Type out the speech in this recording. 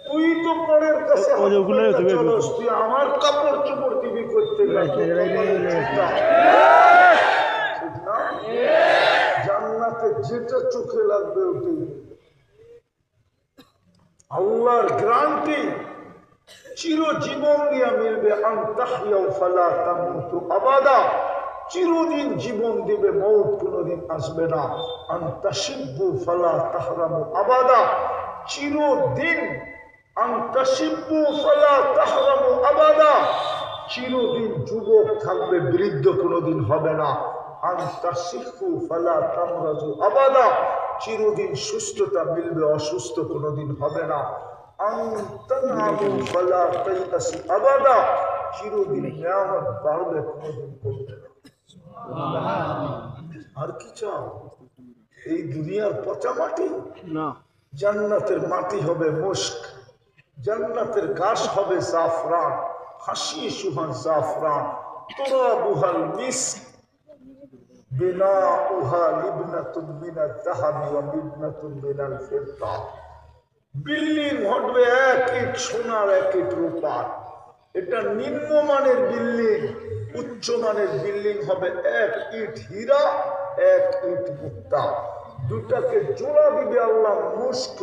তুই তো পরের কাছে তুই আমার কাপড় চোপড় টিভি করতে জান্নাতে যেটা চোখে লাগবে ওটাই আল্লাহর গ্যারান্টি চিরজীবন দিয়া মিলবে আনতাহিয়াও ফালা তামুতু আবাদা চিরদিন জীবন দিবে মৌত কোনদিন আসবে না আনতাশিব্বু ফালা তাহরামু আবাদা চিরদিন আনতাশিব্বু ফালা তাহরামু আবাদা চিরদিন যুবক থাকবে বৃদ্ধ কোনদিন হবে না আনতাশিখু ফালা তামরাজু আবাদা চিরদিন সুস্থতা মিলবে অসুস্থ কোনদিন হবে না আবাদা চিরদিন নিয়ামত বাড়বে কোনদিন করবে না আর কি চাও এই দুনিয়ার পচা মাটি না জান্নাতের মাটি হবে মুস্ক জান্নাতের ঘাস হবে জাফরান হাসি সুহান জাফরান তুরাবুহাল মিস্ক বিনাউহা লিবনাতুম মিনাল যাহাবি ওয়া লিবনাতুম মিনাল ফিদ্দা বিল্ডিং ঘটবে এক ইট সোনার এক ইট রূপার এটা নিম্নমানের বিল্ডিং উচ্চমানের বিল্ডিং হবে এক ইট হীরা এক ইট মুক্তা দুটাকে জোড়া দিবে আল্লাহ মুস্ক